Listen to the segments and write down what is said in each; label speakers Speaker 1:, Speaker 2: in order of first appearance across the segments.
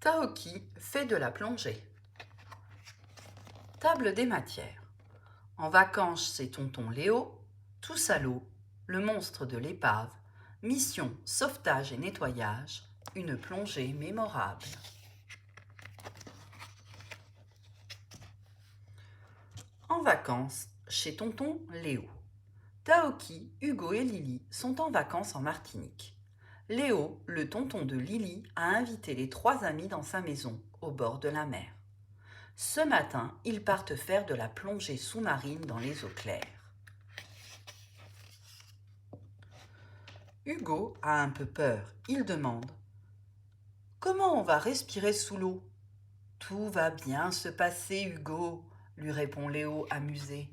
Speaker 1: Taoki fait de la plongée. Table des matières. En vacances chez tonton Léo, tous à l'eau, le monstre de l'épave, mission sauvetage et nettoyage, une plongée mémorable. En vacances chez tonton Léo. Taoki, Hugo et Lily sont en vacances en Martinique. Léo, le tonton de Lily, a invité les 3 amis dans sa maison, au bord de la mer. Ce matin, ils partent faire de la plongée sous-marine dans les eaux claires. Hugo a un peu peur. Il demande « Comment on va respirer sous l'eau ?»« Tout va bien se passer, Hugo », lui répond Léo amusé.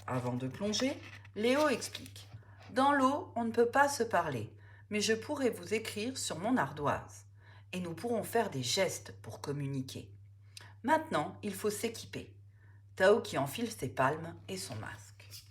Speaker 1: Avant de plonger, Léo explique « Dans l'eau, on ne peut pas se parler, mais je pourrai vous écrire sur mon ardoise et nous pourrons faire des gestes pour communiquer. Maintenant, il faut s'équiper. » Taoki enfile ses palmes et son masque.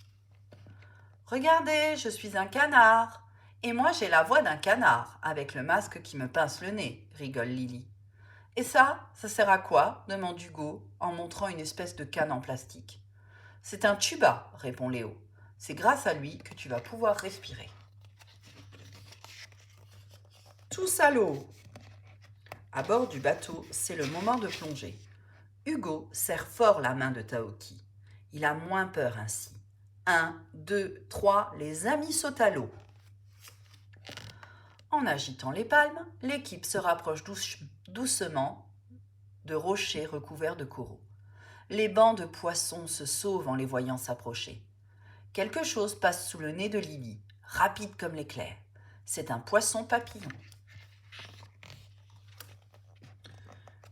Speaker 1: « Regardez, je suis un canard. Et moi, j'ai la voix d'un canard, avec le masque qui me pince le nez, » rigole Lily. « Et ça sert à quoi ?» demande Hugo, en montrant une espèce de canne en plastique. « C'est un tuba, » répond Léo. « C'est grâce à lui que tu vas pouvoir respirer. » Tous à l'eau. À bord du bateau, c'est le moment de plonger. Hugo serre fort la main de Taoki. Il a moins peur ainsi. 1, 2, 3, les amis sautent à l'eau. En agitant les palmes, l'équipe se rapproche doucement de rochers recouverts de coraux. Les bancs de poissons se sauvent en les voyant s'approcher. Quelque chose passe sous le nez de Lily, rapide comme l'éclair. C'est un poisson papillon.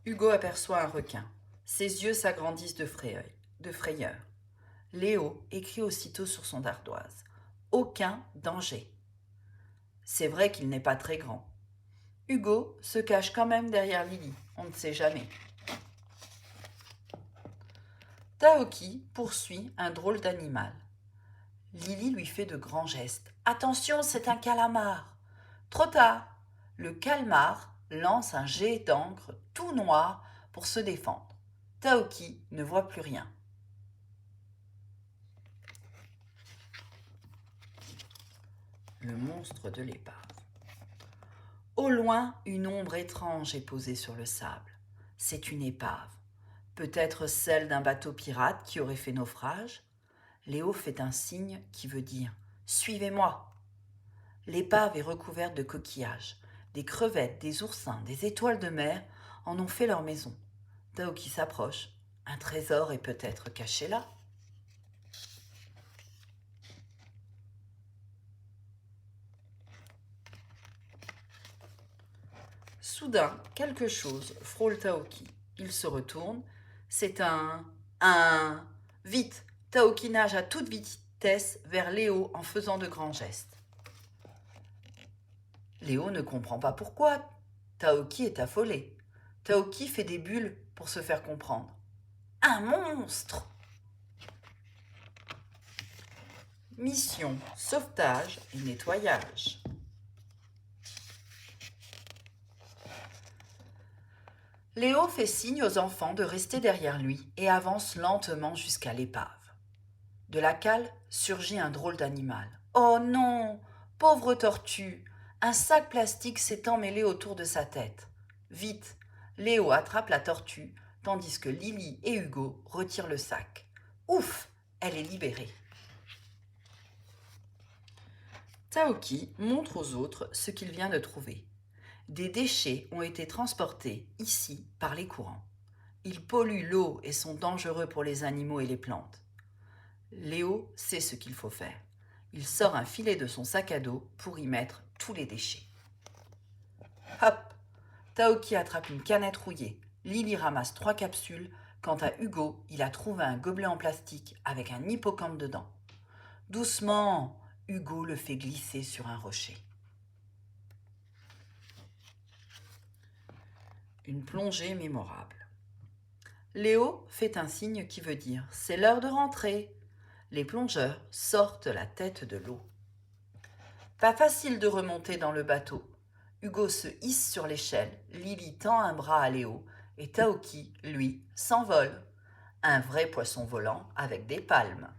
Speaker 1: Hugo aperçoit un requin. Ses yeux s'agrandissent de frayeur. Léo écrit aussitôt sur son ardoise « Aucun danger ». C'est vrai qu'il n'est pas très grand. Hugo se cache quand même derrière Lily, on ne sait jamais. Taoki poursuit un drôle d'animal. Lily lui fait de grands gestes. « Attention, c'est un calamar !» Trop tard, le calmar lance un jet d'encre tout noir pour se défendre. Taoki ne voit plus rien. Le monstre de l'épave. Au loin, une ombre étrange est posée sur le sable. C'est une épave. Peut-être celle d'un bateau pirate qui aurait fait naufrage. Léo fait un signe qui veut dire « Suivez-moi ». L'épave est recouverte de coquillages. Des crevettes, des oursins, des étoiles de mer en ont fait leur maison. Taoki s'approche. Un trésor est peut-être caché là. Soudain, quelque chose frôle Taoki. Il se retourne. C'est un... Vite! Taoki nage à toute vitesse vers Léo en faisant de grands gestes. Léo ne comprend pas pourquoi. Taoki est affolé. Taoki fait des bulles pour se faire comprendre. Un monstre! Mission, sauvetage et nettoyage. Léo fait signe aux enfants de rester derrière lui et avance lentement jusqu'à l'épave. De la cale surgit un drôle d'animal. Oh non! Pauvre tortue! Un sac plastique s'est emmêlé autour de sa tête. Vite! Léo attrape la tortue, tandis que Lily et Hugo retirent le sac. Ouf! Elle est libérée. Taoki montre aux autres ce qu'il vient de trouver. Des déchets ont été transportés ici par les courants. Ils polluent l'eau et sont dangereux pour les animaux et les plantes. Léo sait ce qu'il faut faire. Il sort un filet de son sac à dos pour y mettre tous les déchets. Hop! Taoki attrape une canette rouillée. Lily ramasse 3 capsules. Quant à Hugo, il a trouvé un gobelet en plastique avec un hippocampe dedans. Doucement, Hugo le fait glisser sur un rocher. Une plongée mémorable. Léo fait un signe qui veut dire « C'est l'heure de rentrer ». Les plongeurs sortent la tête de l'eau. Pas facile de remonter dans le bateau. Hugo se hisse sur l'échelle, Lily tend un bras à Léo et Taoki, lui, s'envole. Un vrai poisson volant avec des palmes.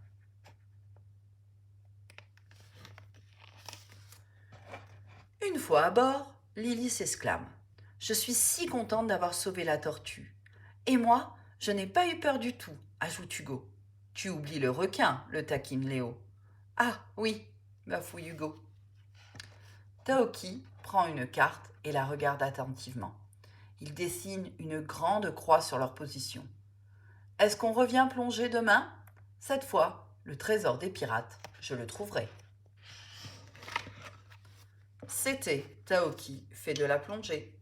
Speaker 1: Une fois à bord, Lily s'exclame. Je suis si contente d'avoir sauvé la tortue. Et moi, je n'ai pas eu peur du tout, ajoute Hugo. Tu oublies le requin, le taquine Léo. Ah oui, bafouille Hugo. Taoki prend une carte et la regarde attentivement. Il dessine une grande croix sur leur position. Est-ce qu'on revient plonger demain? Cette fois, le trésor des pirates, je le trouverai. C'était Taoki fait de la plongée.